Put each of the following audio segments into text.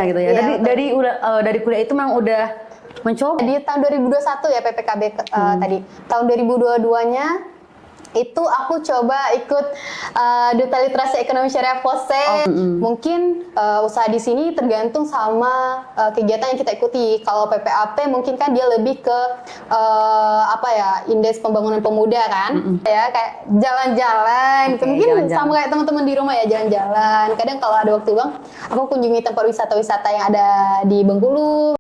gitu ya. Iya, Dari kuliah itu memang udah mencoba. di tahun 2021 ya PPKB tadi. Tahun 2022-nya itu aku coba ikut Duta Literasi Ekonomi Syariah POSE. Mungkin usaha di sini tergantung sama kegiatan yang kita ikuti. Kalau PPAP mungkin kan dia lebih ke Indeks Pembangunan Pemuda kan. Ya kayak jalan-jalan gitu. Mungkin jalan-jalan. sama kayak teman-teman di rumah ya, jalan-jalan. Kadang kalau ada waktu luang aku kunjungi tempat wisata-wisata yang ada di Bengkulu.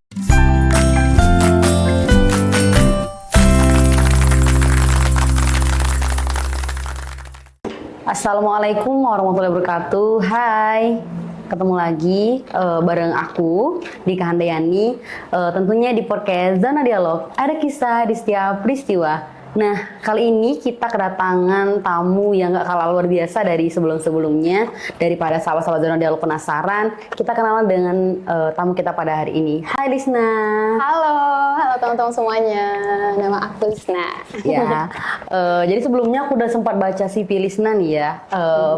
Assalamualaikum warahmatullahi wabarakatuh. Hai, ketemu lagi bareng aku Dika Handayani. Tentunya di podcast Zona Dialog ada kisah di setiap peristiwa. Nah, kali ini kita kedatangan tamu yang gak kalah luar biasa dari sebelum-sebelumnya. Daripada sahabat-sahabat Zona Dialog penasaran, kita kenalan dengan tamu kita pada hari ini. Hai Lisna. Halo teman-teman semuanya. Nama aku Lisna. Ya, jadi sebelumnya aku udah sempat baca CV Lisna nih ya.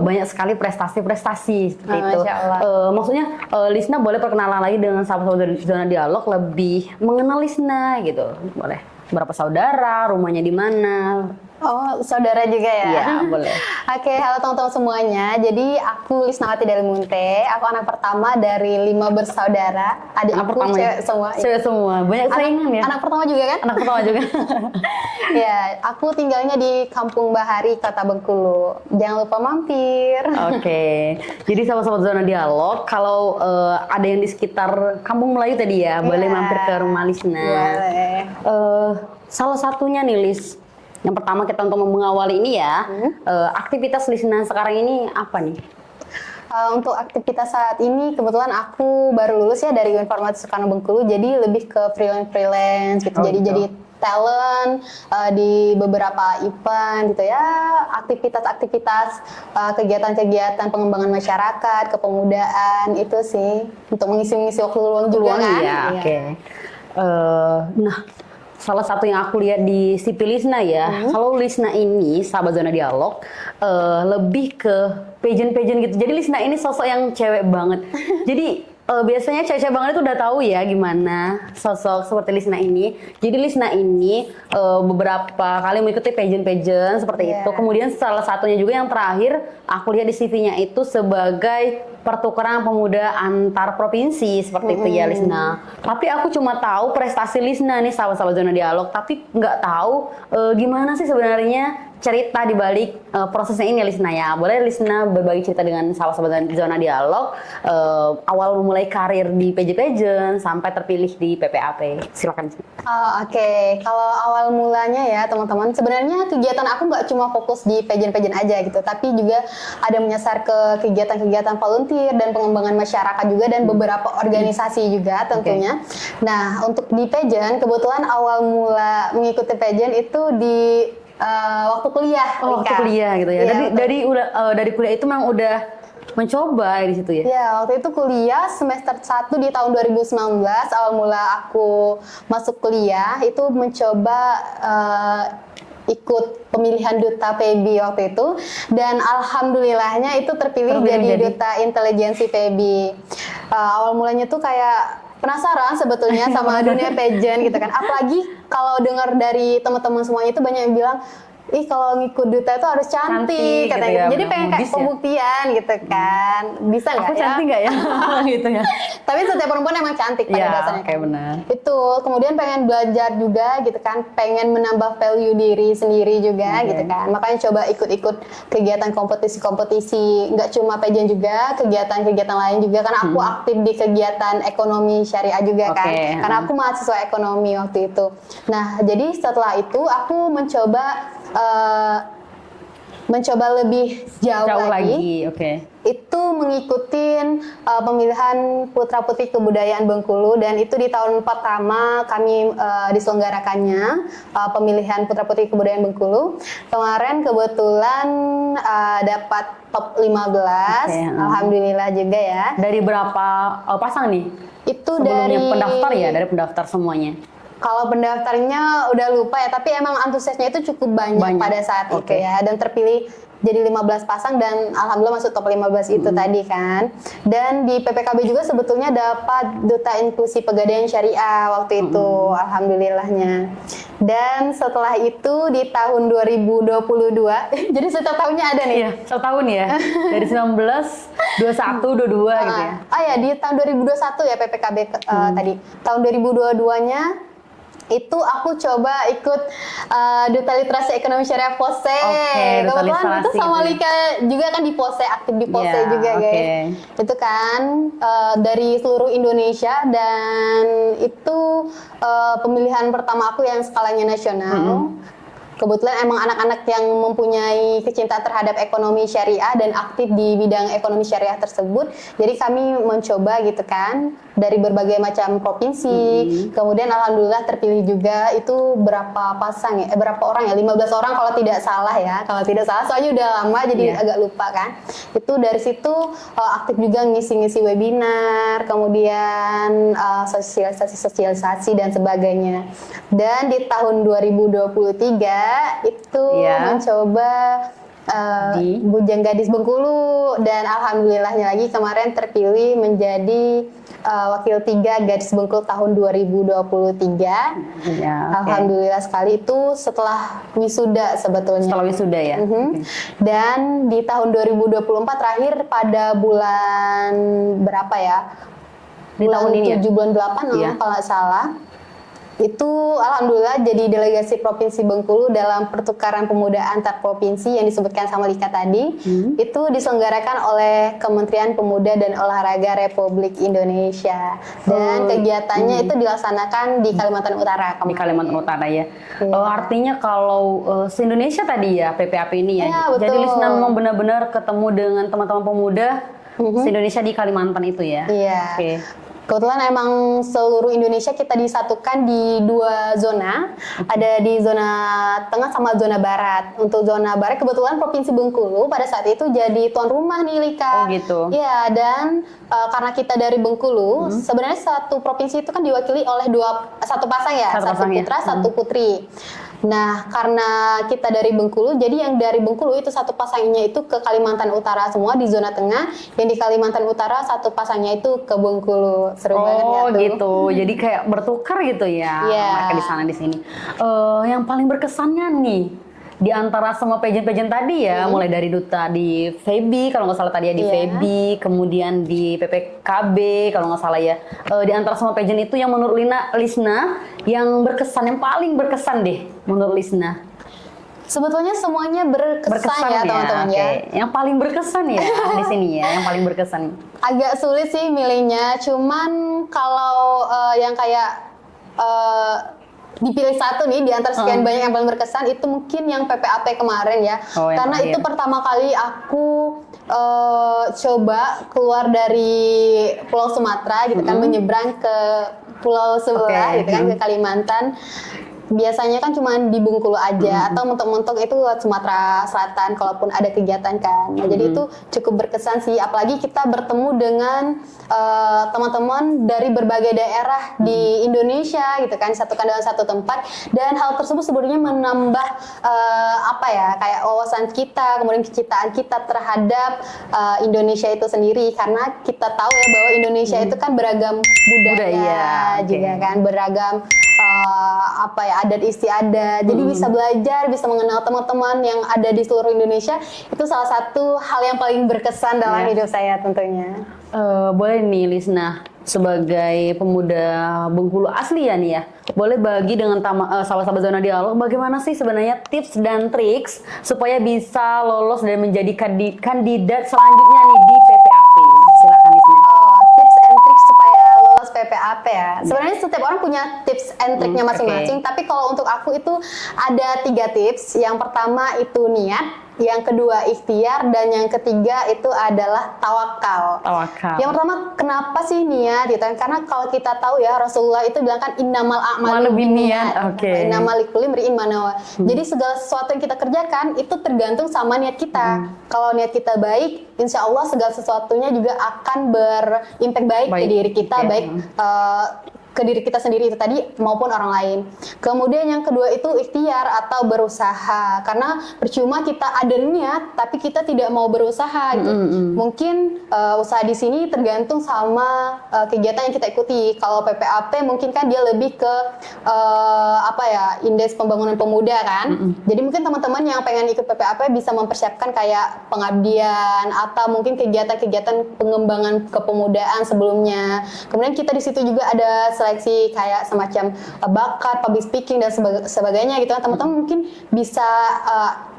Banyak sekali prestasi-prestasi seperti itu. Masya Allah. Maksudnya Lisna boleh perkenalan lagi dengan sahabat-sahabat Zona Dialog, lebih mengenal Lisna gitu. Boleh. Berapa saudara, rumahnya di mana? Oh, saudara juga ya? Iya, boleh. Oke, halo teman-teman semuanya. Jadi aku Lisnawati Delimunte. Aku anak pertama dari 5 bersaudara. Adik Anak aku pertama cewek ya? semua. Cewek semua. Banyak saingan ya? Anak pertama juga kan? Anak pertama juga. Ya, aku tinggalnya di Kampung Bahari, Kota Bengkulu. Jangan lupa mampir. Oke. Jadi sahabat-sahabat Zona Dialog, kalau ada yang di sekitar Kampung Melayu tadi ya, boleh Iya. mampir ke rumah Lisna. Boleh. Salah satunya nih Lis, yang pertama kita untuk mengawali ini ya, aktivitas Lisna sekarang ini apa nih? Untuk aktivitas saat ini, kebetulan aku baru lulus ya dari Informatika Soekarno Bengkulu, jadi lebih ke freelance gitu. Oh, jadi gitu. jadi talent di beberapa event gitu ya, aktivitas-aktivitas, kegiatan-kegiatan pengembangan masyarakat, kepemudaan itu sih untuk mengisi-ngisi waktu luang juga kan. Ya, oke. Nah, salah satu yang aku lihat di CV Lisna ya, kalau Lisna ini sahabat Zona Dialog lebih ke pageant-pageant gitu. Jadi Lisna ini sosok yang cewek banget. Jadi biasanya cewek-cewek banget itu udah tahu ya gimana sosok seperti Lisna ini. Jadi Lisna ini beberapa kali mengikuti pageant-pageant seperti itu. Kemudian salah satunya juga yang terakhir aku lihat di CV-nya itu sebagai pertukaran pemuda antar provinsi seperti itu ya Lisna. Tapi aku cuma tahu prestasi Lisna nih sahabat-sahabat Zona Dialog, tapi nggak tahu gimana sih sebenarnya cerita di balik prosesnya ini Lisna ya. Boleh Lisna berbagi cerita dengan sahabat-sahabat Zona Dialog awal memulai karir di pageant sampai terpilih di PPAP. Silakan. Oke. Kalau awal mulanya ya teman-teman, sebenarnya kegiatan aku nggak cuma fokus di pageant-pageant aja gitu, tapi juga ada menyasar ke kegiatan-kegiatan volunteer dan pengembangan masyarakat juga dan beberapa organisasi juga tentunya. Nah, untuk di pageant kebetulan awal mula mengikuti pageant itu di waktu kuliah. Oh, waktu Rika. kuliah gitu ya. Iya, Dari kuliah itu memang udah mencoba di situ ya. Ya, waktu itu kuliah semester 1 di tahun 2019, awal mula aku masuk kuliah itu mencoba ikut pemilihan duta PB waktu itu, dan alhamdulillahnya itu terpilih jadi duta intelijensi PB. Awal mulanya tuh kayak penasaran sebetulnya sama dunia pageant gitu kan, apalagi kalau dengar dari teman-teman semuanya itu banyak yang bilang, ih kalau ngikut duta itu harus cantik katanya. gitu ya, Jadi pengen kayak modis ya? pembuktian gitu kan. Bisa nggak Aku ya? cantik nggak ya? Gitu ya. Tapi setiap perempuan emang cantik pada Iya, dasarnya. kayak benar. Itu kemudian pengen belajar juga gitu kan, pengen menambah value diri sendiri juga gitu kan. Makanya coba ikut-ikut kegiatan kompetisi-kompetisi, nggak cuma pageant juga, kegiatan-kegiatan lain juga, karena aku aktif di kegiatan ekonomi syariah juga kan. Karena aku mahasiswa ekonomi waktu itu. Nah, jadi setelah itu aku mencoba lebih jauh lagi. Itu mengikuti pemilihan Putra Putri Kebudayaan Bengkulu, dan itu di tahun pertama kami diselenggarakannya pemilihan Putra Putri Kebudayaan Bengkulu. Kemarin kebetulan dapat top 15, alhamdulillah juga ya. Dari berapa pasang nih? Itu sebelumnya dari pendaftar ya, dari pendaftar semuanya. Kalau pendaftarnya udah lupa ya, tapi emang antusiasnya itu cukup banyak pada saat itu ya, dan terpilih jadi 15 pasang dan alhamdulillah masuk top 15 itu tadi kan. Dan di PPKB juga sebetulnya dapat Duta Inklusi Pegadaian Syariah waktu itu, alhamdulillahnya. Dan setelah itu di tahun 2022, jadi setiap tahunnya ada nih. Iya, setiap tahun ya. Dari 19, 21, 22 gitu ya. Ya di tahun 2021 ya PPKB tadi. Tahun 2022-nya itu aku coba ikut Duta Literasi Ekonomi Syariah POSE. Duta Kebetulan itu Literasi sama gitu. Lika juga kan di POSE, aktif di POSE Iya, juga oke. guys. Itu kan dari seluruh Indonesia dan itu pemilihan pertama aku yang skalanya nasional. Kebetulan emang anak-anak yang mempunyai kecintaan terhadap ekonomi syariah dan aktif di bidang ekonomi syariah tersebut. Jadi kami mencoba gitu kan dari berbagai macam provinsi. Kemudian alhamdulillah terpilih juga itu berapa pasang ya? Berapa orang ya? 15 orang kalau tidak salah ya. Kalau tidak salah soalnya udah lama jadi agak lupa kan. Itu dari situ aktif juga ngisi-ngisi webinar, kemudian sosialisasi dan sebagainya. Dan di tahun 2023 itu mencoba Bujang Gadis Bengkulu dan alhamdulillahnya lagi kemarin terpilih menjadi wakil 3 Gadis Bengkulu tahun 2023. Alhamdulillah sekali itu setelah wisuda sebetulnya. Setelah wisuda ya. Dan di tahun 2024 terakhir pada bulan berapa ya? Di tahun ini 7 bulan 8 kalau nggak salah. Itu alhamdulillah jadi delegasi Provinsi Bengkulu dalam pertukaran pemuda antar provinsi yang disebutkan sama Lika tadi. Itu diselenggarakan oleh Kementerian Pemuda dan Olahraga Republik Indonesia. Dan kegiatannya itu dilaksanakan di Kalimantan Utara. Di Kalimantan Utara ya. Artinya kalau se-Indonesia tadi ya PPAP ini ya. Jadi Lisna memang benar-benar ketemu dengan teman-teman pemuda se-Indonesia di Kalimantan itu ya. Iya. Kebetulan emang seluruh Indonesia kita disatukan di 2 zona, ada di zona tengah sama zona barat. Untuk zona barat kebetulan Provinsi Bengkulu pada saat itu jadi tuan rumah nih Lika. Oh gitu. Iya, dan karena kita dari Bengkulu, sebenarnya satu provinsi itu kan diwakili oleh satu pasang ya, satu putra, satu putri. Nah, karena kita dari Bengkulu, jadi yang dari Bengkulu itu satu pasangnya itu ke Kalimantan Utara semua di zona tengah, yang di Kalimantan Utara satu pasangnya itu ke Bengkulu. Seru banget ya tuh. Gitu. Jadi kayak bertukar gitu ya. Mereka di sana di sini. Yang paling berkesannya nih di antara semua pageant-pageant tadi ya, mulai dari duta di FEBI kalau nggak salah tadi ya di FEBI, kemudian di PPKB kalau nggak salah ya. Di antara semua pageant itu yang menurut Lisna yang berkesan, yang paling berkesan deh menurut Lisna. Sebetulnya semuanya berkesan ya teman-teman ya. Yang paling berkesan ya di sini ya, yang paling berkesan. Agak sulit sih milihnya, cuman kalau yang kayak dipilih satu nih di antara sekian banyak yang paling berkesan itu mungkin yang PPAP kemarin ya. Karena itu pertama kali aku coba keluar dari Pulau Sumatera gitu kan, menyeberang ke pulau sebelah gitu kan, ke Kalimantan. Biasanya kan cuma di Bengkulu aja atau mentok-mentok itu lewat Sumatera Selatan kalaupun ada kegiatan kan. Nah, jadi itu cukup berkesan sih, apalagi kita bertemu dengan teman-teman dari berbagai daerah di Indonesia gitu kan, disatukan dalam satu tempat, dan hal tersebut sebenarnya menambah kayak wawasan kita, kemudian kecintaan kita terhadap Indonesia itu sendiri, karena kita tahu ya bahwa Indonesia itu kan beragam budaya juga kan, beragam adat istiadat. Jadi bisa belajar, bisa mengenal teman-teman yang ada di seluruh Indonesia. Itu salah satu hal yang paling berkesan dalam hidup saya tentunya. Boleh nih Lisna, sebagai pemuda Bengkulu asli ya nih ya, boleh bagi dengan sahabat-sahabat Zona Dialog bagaimana sih sebenarnya tips dan triks supaya bisa lolos dan menjadi kandidat selanjutnya nih di PPAP. Silakan Lisna. Tips and tricks supaya lolos PPAP ya. Sebenarnya setiap orang punya tips and triknya masing-masing, tapi kalau untuk aku itu ada 3 tips. Yang pertama itu niat, yang kedua ikhtiar, dan yang ketiga itu adalah tawakal. Yang pertama, kenapa sih niat? Gitu kan? Karena kalau kita tahu ya, Rasulullah itu bilang kan innamal a'malu binniyat. Innamal likulli imri'in ma nawa. Jadi segala sesuatu yang kita kerjakan itu tergantung sama niat kita. Kalau niat kita baik, insya Allah segala sesuatunya juga akan berimpact baik ke diri kita, baik ke diri kita sendiri itu tadi maupun orang lain. Kemudian yang kedua itu ikhtiar atau berusaha, karena percuma kita ada niat tapi kita tidak mau berusaha gitu. Mungkin usaha di sini tergantung sama kegiatan yang kita ikuti. Kalau PPAP mungkin kan dia lebih ke Indeks Pembangunan Pemuda kan. Jadi mungkin teman-teman yang pengen ikut PPAP bisa mempersiapkan kayak pengabdian atau mungkin kegiatan-kegiatan pengembangan kepemudaan sebelumnya. Kemudian kita di situ juga ada seleksi kayak semacam bakat, public speaking dan sebagainya gitu kan. Teman-teman mungkin bisa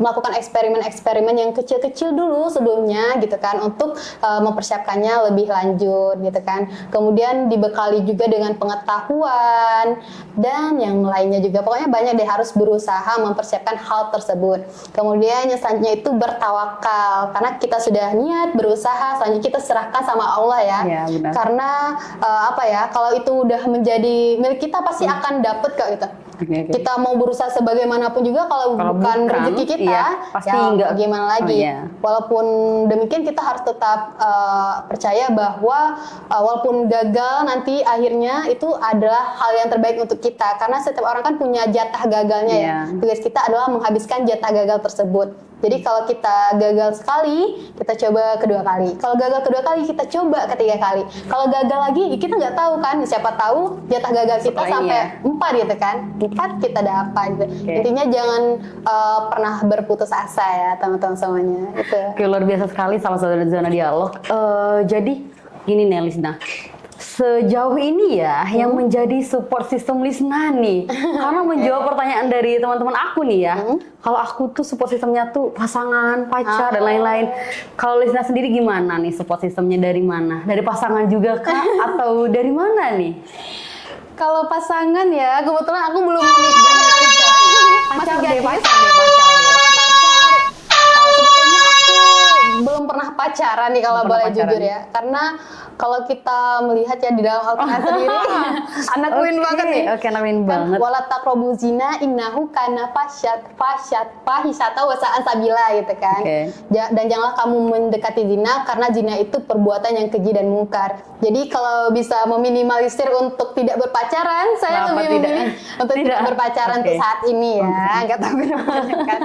melakukan eksperimen-eksperimen yang kecil-kecil dulu sebelumnya gitu kan untuk mempersiapkannya lebih lanjut gitu kan. Kemudian dibekali juga dengan pengetahuan dan yang lainnya juga. Pokoknya banyak deh, harus berusaha mempersiapkan hal tersebut. Kemudian yang selanjutnya itu bertawakal, karena kita sudah niat berusaha, selanjutnya kita serahkan sama Allah ya. Benar. Karena kalau itu udah menjadi milik kita pasti akan dapet kok gitu. Kita mau berusaha sebagaimanapun juga kalau bukan rezeki kita, pasti ya enggak. gimana lagi. Walaupun demikian kita harus tetap percaya bahwa walaupun gagal nanti akhirnya itu adalah hal yang terbaik untuk kita, karena setiap orang kan punya jatah gagalnya ya. Tugas kita adalah menghabiskan jatah gagal tersebut. Jadi kalau kita gagal sekali, kita coba kedua kali. Kalau gagal kedua kali, kita coba ketiga kali. Kalau gagal lagi, kita nggak tahu kan. Siapa tahu jatah gagal kita sampai 4 gitu kan. 4 kita dapat gitu. Intinya jangan pernah berputus asa ya teman-teman semuanya. Itu. Luar biasa sekali sama saudara Zona Dialog. Jadi gini nih Lisna. Sejauh ini ya yang menjadi support system Lisna nih, karena menjawab pertanyaan dari teman-teman aku nih ya, kalau aku tuh support systemnya tuh pasangan, pacar dan lain-lain. Kalau Lisna sendiri gimana nih support systemnya, dari mana? Dari pasangan juga kah atau dari mana nih? Kalau pasangan ya kebetulan aku belum menikah. Pacar deh. Sebetulnya aku belum pernah pacaran nih kalau boleh jujur ya, karena kalau kita melihat ya di dalam Al-Quran sendiri, anak win banget nih. Oke, anak win banget. Wala taqrabu zina innahu kana fahisata wa sa'an sabila gitu kan. Dan janganlah kamu mendekati zina karena zina itu perbuatan yang keji dan mungkar. Jadi kalau bisa meminimalisir untuk tidak berpacaran, saya lebih memilih untuk tidak berpacaran untuk saat ini ya. Enggak tahu kan.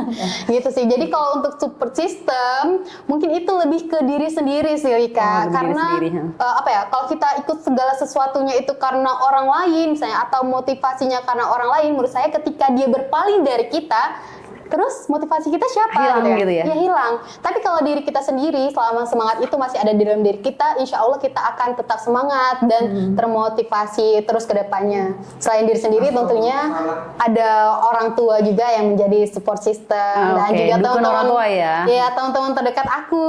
Gitu sih. Jadi kalau untuk support system, mungkin itu lebih ke diri sendiri sih Rika. Karena kalau kita ikut segala sesuatunya itu karena orang lain misalnya, atau motivasinya karena orang lain, menurut saya ketika dia berpaling dari kita, terus motivasi kita siapa? Hilang gitu ya? Ya hilang. Tapi kalau diri kita sendiri, selama semangat itu masih ada di dalam diri kita, insya Allah kita akan tetap semangat dan termotivasi terus ke depannya. Selain diri sendiri tentunya ada orang tua juga yang menjadi support system. Dan juga teman-teman tua ya, teman-teman terdekat aku.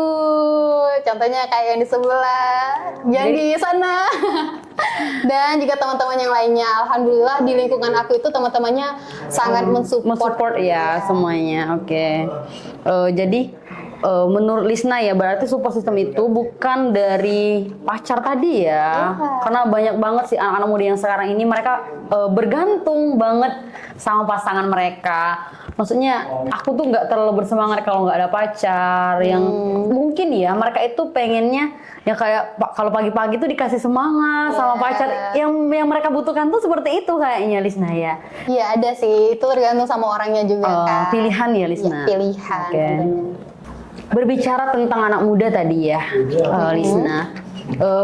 Contohnya kayak yang di sebelah, yang di sana. Dan juga teman-teman yang lainnya. Alhamdulillah di lingkungan aku itu teman-temannya sangat mensupport ya semuanya. Jadi menurut Lisna ya berarti support system itu bukan dari pacar tadi ya. Karena banyak banget sih anak-anak muda yang sekarang ini mereka bergantung banget sama pasangan mereka. Maksudnya aku tuh nggak terlalu bersemangat kalau nggak ada pacar. Yang mungkin ya mereka itu pengennya ya kayak kalau pagi-pagi tuh dikasih semangat sama pacar. Yang mereka butuhkan tuh seperti itu kayaknya Lisna ya. Iya ada sih, itu tergantung sama orangnya juga kan. Pilihan ya Lisna. Ya, pilihan. Berbicara tentang anak muda tadi ya, Lisna.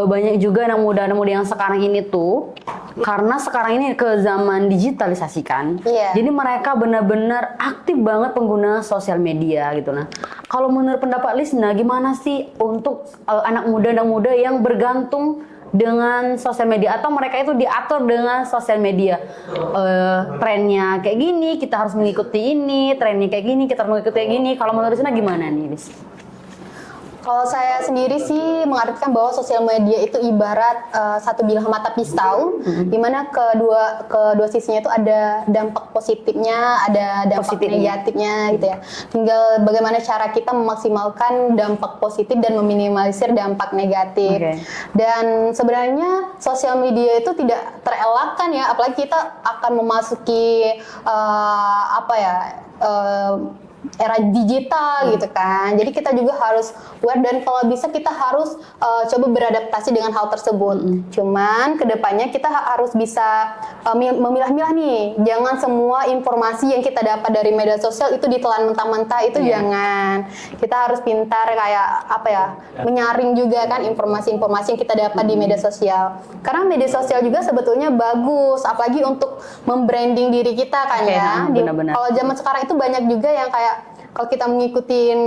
Banyak juga anak muda yang sekarang ini tuh, karena sekarang ini ke zaman digitalisasi kan. Jadi mereka benar-benar aktif banget pengguna sosial media gitu. Nah, kalau menurut pendapat Lisna gimana sih untuk anak muda yang bergantung dengan sosial media, atau mereka itu diatur dengan sosial media? Trennya kayak gini, kita harus mengikuti ini, trennya kayak gini, kita harus mengikuti kayak gini. Kalau menurut Lisna gimana nih, Lis? Kalau saya sendiri sih mengartikan bahwa sosial media itu ibarat satu bilah mata pisau, di mana kedua sisinya itu ada dampak positifnya, ada dampak negatifnya gitu ya. Tinggal bagaimana cara kita memaksimalkan dampak positif dan meminimalisir dampak negatif. Dan sebenarnya sosial media itu tidak terelakkan ya, apalagi kita akan memasuki era digital gitu kan. Jadi kita juga harus aware dan kalau bisa kita harus coba beradaptasi dengan hal tersebut. Cuman kedepannya kita harus bisa memilah-milah nih. Jangan semua informasi yang kita dapat dari media sosial itu ditelan mentah-mentah, itu jangan. Kita harus pintar kayak apa ya, menyaring juga kan informasi-informasi yang kita dapat di media sosial. Karena media sosial juga sebetulnya bagus, apalagi untuk membranding diri kita kan ya. Kalau zaman sekarang itu banyak juga yang kayak kalau kita mengikutin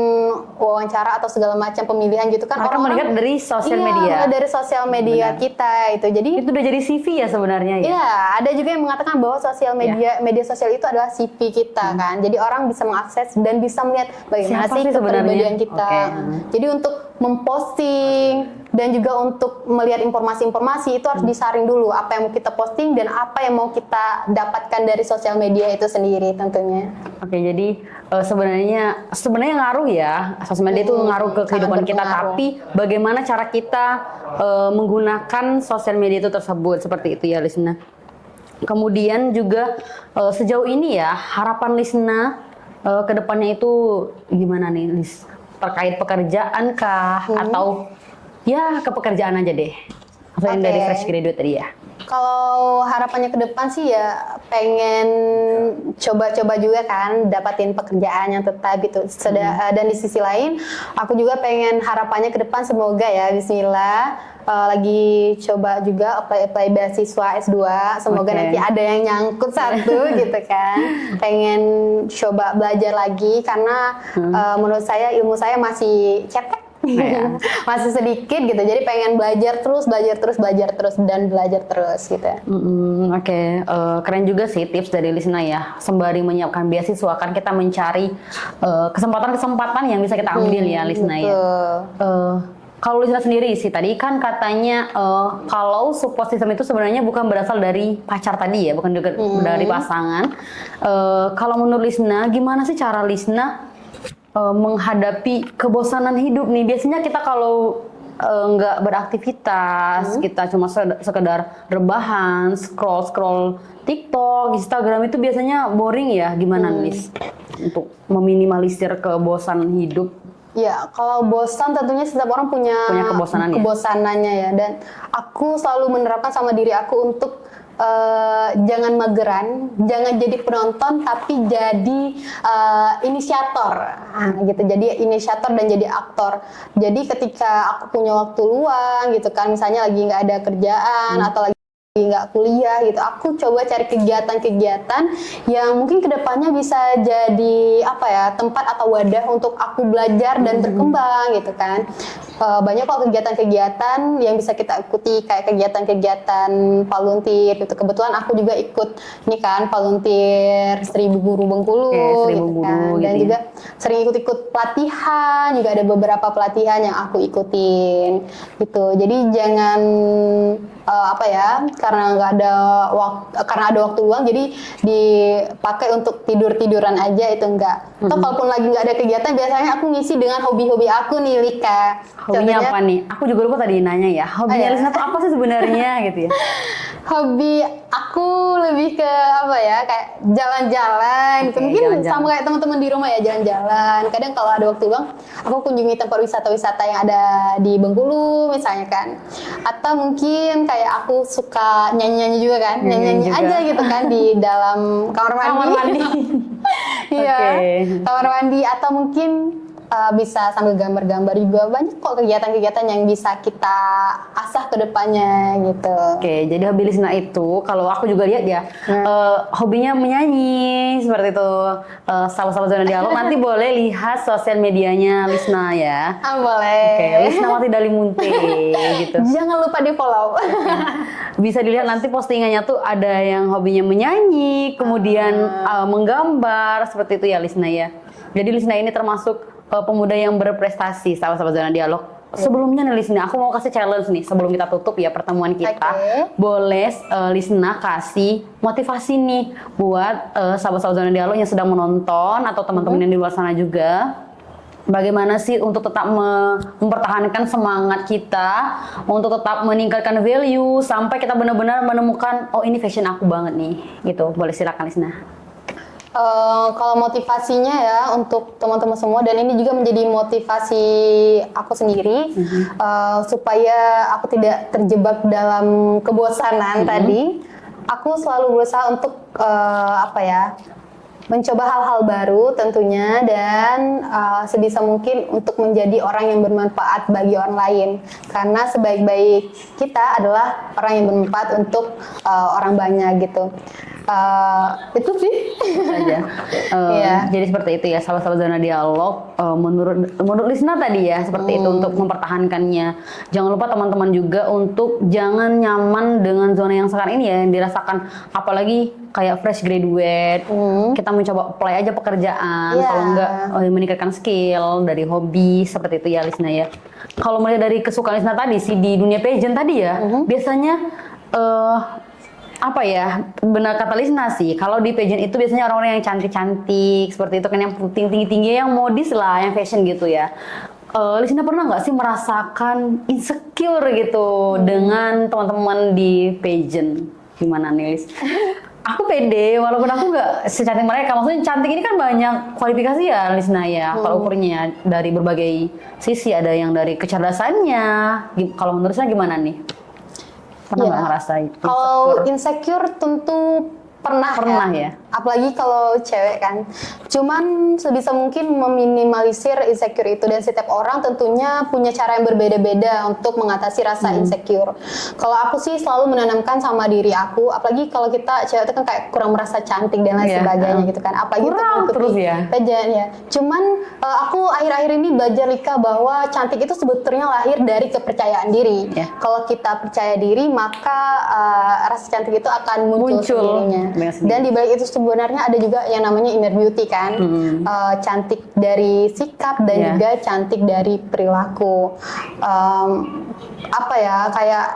wawancara atau segala macam pemilihan gitu kan, orang melihat dari sosial media. Iya, dari sosial media kita itu. Jadi itu udah jadi CV ya sebenarnya ya. Iya, ada juga yang mengatakan bahwa sosial media sosial itu adalah CV kita kan. Jadi orang bisa mengakses dan bisa melihat bagaimana sih kepribadian kita. Jadi untuk memposting dan juga untuk melihat informasi-informasi itu harus disaring dulu apa yang mau kita posting dan apa yang mau kita dapatkan dari sosial media itu sendiri tentunya. Oke, jadi sebenarnya ngaruh ya, sosial media itu ngaruh ke kehidupan kita, tapi bagaimana cara kita menggunakan sosial media itu tersebut, seperti itu ya Lisna. Kemudian juga sejauh ini ya harapan Lisna ke depannya itu gimana nih Lis? Terkait pekerjaan kah atau ya ke pekerjaan aja deh. Atau yang dari fresh graduate tadi ya. Kalau harapannya ke depan sih ya pengen coba-coba juga kan dapatin pekerjaan yang tetap gitu. Dan di sisi lain aku juga pengen harapannya ke depan semoga ya bismillah lagi coba juga apply beasiswa S2. Semoga nanti ada yang nyangkut satu gitu kan. Pengen coba belajar lagi karena menurut saya ilmu saya masih cetek. Masih sedikit gitu, jadi pengen belajar terus dan belajar terus gitu. Oke. Keren juga sih tips dari Lisna ya. Sembari menyiapkan beasiswa kan kita mencari kesempatan-kesempatan yang bisa kita ambil ya Lisna ya. Kalau Lisna sendiri sih tadi kan katanya kalau support system itu sebenarnya bukan berasal dari pacar tadi ya, bukan juga dari pasangan. Kalau menurut Lisna, gimana sih cara Lisna menghadapi kebosanan hidup nih? Biasanya kita kalau nggak beraktivitas, kita cuma sekedar rebahan, scroll TikTok, Instagram itu biasanya boring ya. Gimana Lis untuk meminimalisir kebosanan hidup? Ya, kalau bosan tentunya setiap orang punya kebosanannya ya. Dan aku selalu menerapkan sama diri aku untuk jangan mageran, jangan jadi penonton, tapi jadi inisiator, gitu. Jadi inisiator dan jadi aktor. Jadi ketika aku punya waktu luang, gitu kan, misalnya lagi nggak ada kerjaan atau lagi nggak kuliah gitu, aku coba cari kegiatan-kegiatan yang mungkin kedepannya bisa jadi apa ya, tempat atau wadah untuk aku belajar dan berkembang gitu kan. Banyak kok kegiatan-kegiatan yang bisa kita ikuti, kayak kegiatan-kegiatan volunteer gitu. Kebetulan aku juga ikut ini kan volunteer 1000 Guru Bengkulu gitu kan. Dan juga sering ikut-ikut pelatihan, juga ada beberapa pelatihan yang aku ikutin gitu. Jadi jangan karena ada waktu luang jadi dipakai untuk tiduran aja, itu enggak. Atau kalaupun lagi nggak ada kegiatan, biasanya aku ngisi dengan hobi-hobi aku nih Lika. Hobinya apa nih? Aku juga lupa tadi nanya ya. Hobinya Lisna tuh apa sih sebenarnya gitu ya? Hobi aku lebih ke kayak jalan-jalan. Mungkin sama kayak teman-teman di rumah ya, jalan-jalan. Kadang kalau ada waktu luang, aku kunjungi tempat wisata-wisata yang ada di Bengkulu misalnya kan. Atau mungkin kayak aku suka nyanyi-nyanyi juga kan, nyanyi-nyanyi aja gitu kan di dalam kamar mandi. Iya, kamar mandi atau mungkin bisa sambil gambar-gambar juga. Banyak kok kegiatan-kegiatan yang bisa kita asah ke depannya gitu. Oke, jadi hobi Lisna itu, kalau aku juga lihat ya, hobinya menyanyi seperti itu. Sahabat-sahabat Zona Dialog nanti boleh lihat sosial medianya Lisna ya. Boleh. Oke, Lisnawati Dalimunte gitu. Jangan lupa di follow. Bisa dilihat nanti postingannya tuh ada yang hobinya menyanyi, kemudian menggambar seperti itu ya Lisna ya. Jadi Lisna ini termasuk pemuda yang berprestasi, sahabat-sahabat Zona Dialog. Sebelumnya nih Lisna, aku mau kasih challenge nih sebelum kita tutup ya pertemuan kita. Boleh Lisna kasih motivasi nih buat sahabat-sahabat Zona Dialog yang sedang menonton atau teman-teman yang di luar sana juga. Bagaimana sih untuk tetap mempertahankan semangat kita, untuk tetap meningkatkan value sampai kita benar-benar menemukan, oh ini fashion aku banget nih, gitu. Boleh silakan Lisna. Kalau motivasinya ya untuk teman-teman semua, dan ini juga menjadi motivasi aku sendiri, supaya aku tidak terjebak dalam kebosanan tadi. Aku selalu berusaha untuk mencoba hal-hal baru tentunya, dan sebisa mungkin untuk menjadi orang yang bermanfaat bagi orang lain, karena sebaik-baik kita adalah orang yang bermanfaat untuk orang banyak gitu. Itu sih Aja. Iya. Jadi seperti itu ya, sahabat-sahabat Zona Dialog. Menurut Lisna tadi ya, seperti itu untuk mempertahankannya. Jangan lupa teman-teman juga untuk jangan nyaman dengan zona yang sekarang ini ya, yang dirasakan. Apalagi kayak fresh graduate, kita mencoba apply aja pekerjaan. Iya. Kalau enggak meningkatkan skill dari hobi, seperti itu ya Lisna ya. Kalau melihat dari kesukaan Lisna tadi sih di dunia pageant tadi ya, biasanya apa ya, benar kata Lisna sih, kalau di pageant itu biasanya orang-orang yang cantik-cantik seperti itu kan, yang tinggi-tinggi, yang modis lah, yang fashion gitu ya. Lisna pernah nggak sih merasakan insecure gitu dengan teman-teman di pageant? Gimana nih Lis? Aku pede walaupun aku nggak secantik mereka. Maksudnya cantik ini kan banyak kualifikasi ya Lisna ya. Kalau ukurnya dari berbagai sisi, ada yang dari kecerdasannya. Kalau menurut saya gimana nih? Pernah nggak ngerasain? Kalau insecure tentu pernah ya. Apalagi kalau cewek kan. Cuman sebisa mungkin meminimalisir insecure itu, dan setiap orang tentunya punya cara yang berbeda-beda untuk mengatasi rasa insecure. Kalau aku sih selalu menanamkan sama diri aku, apalagi kalau kita cewek itu kan kayak kurang merasa cantik dan lain sebagainya gitu kan. Apalagi kurang terus ya. pageant ya. Cuman aku akhir-akhir ini belajar Lika bahwa cantik itu sebetulnya lahir dari kepercayaan diri. Kalau kita percaya diri, maka rasa cantik itu akan muncul sendirinya. Dan di balik itu sebenarnya ada juga yang namanya inner beauty kan, cantik dari sikap dan juga cantik dari perilaku. Kayak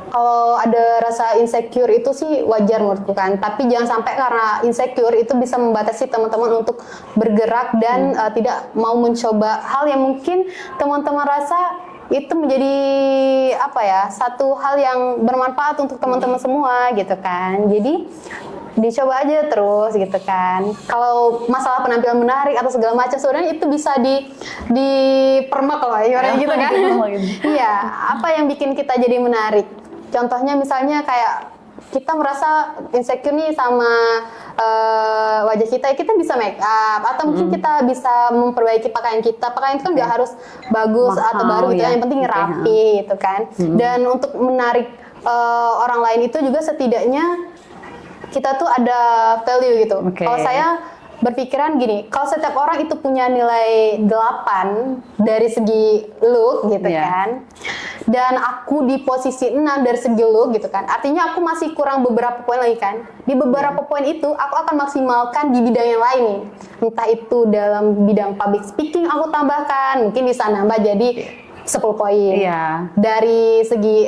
kalau ada rasa insecure itu sih wajar menurutku kan, tapi jangan sampai karena insecure itu bisa membatasi teman-teman untuk bergerak dan tidak mau mencoba hal yang mungkin teman-teman rasa itu menjadi satu hal yang bermanfaat untuk teman-teman semua gitu kan. Jadi dicoba aja terus gitu kan. Kalau masalah penampilan menarik atau segala macam, sebenarnya itu bisa dipermak loh, ibaratnya gitu kan. Iya, apa yang bikin kita jadi menarik? Contohnya misalnya kayak kita merasa insecure nih sama wajah kita bisa make up, atau mungkin kita bisa memperbaiki pakaian kita. Pakaian itu kan nggak harus bagus atau baru gitu, yang penting rapi gitu kan. Dan untuk menarik orang lain itu juga setidaknya kita tuh ada value gitu. Kalau saya berpikiran gini, kalau setiap orang itu punya nilai 8 dari segi look gitu kan, dan aku di posisi 6 dari segi look gitu kan, artinya aku masih kurang beberapa poin lagi kan. Di beberapa poin itu aku akan maksimalkan di bidang yang lain nih, entah itu dalam bidang public speaking aku tambahkan, mungkin bisa nambah jadi 10 poin. Dari segi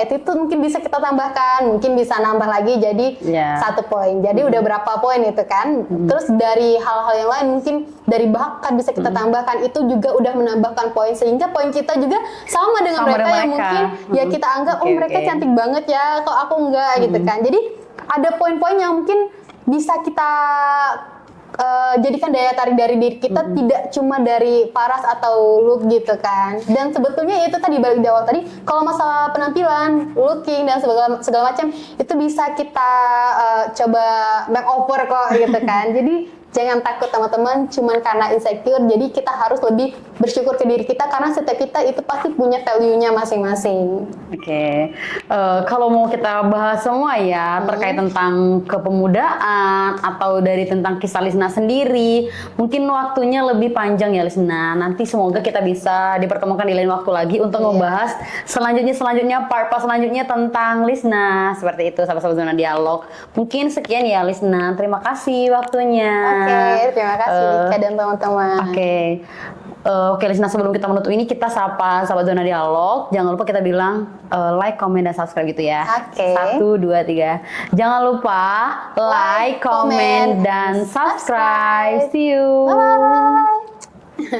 attitude mungkin bisa kita tambahkan, mungkin bisa nambah lagi jadi 1 poin. Jadi udah berapa poin itu kan. Terus dari hal-hal yang lain mungkin dari bakat bisa kita tambahkan, itu juga udah menambahkan poin, sehingga poin kita juga sama dengan mereka yang mungkin ya kita anggap mereka cantik banget ya, kok aku enggak gitu kan. Jadi ada poin-poin yang mungkin bisa kita jadikan daya tarik dari diri kita, tidak cuma dari paras atau look gitu kan. Dan sebetulnya itu tadi balik di awal tadi, kalau masalah penampilan, looking dan segala macam itu bisa kita coba makeover kok gitu kan. Jadi jangan takut teman-teman, cuman karena insecure, jadi kita harus lebih bersyukur ke diri kita, karena setiap kita itu pasti punya value-nya masing-masing. Kalau mau kita bahas semua ya, terkait tentang kepemudaan atau dari tentang kisah Lisna sendiri, mungkin waktunya lebih panjang ya Lisna. Nanti semoga kita bisa dipertemukan di lain waktu lagi untuk membahas selanjutnya part selanjutnya tentang Lisna. Seperti itu, sahabat-sahabat Zona Dialog. Mungkin sekian ya Lisna. Terima kasih waktunya. Terima kasih Lika dan teman-teman. Oke, Lisna, sebelum kita menutup ini, kita sapa sahabat Zona Dialog. Jangan lupa kita bilang like, comment, dan subscribe gitu ya. 1, 2, 3. Jangan lupa like, comment, dan subscribe. See you. Bye.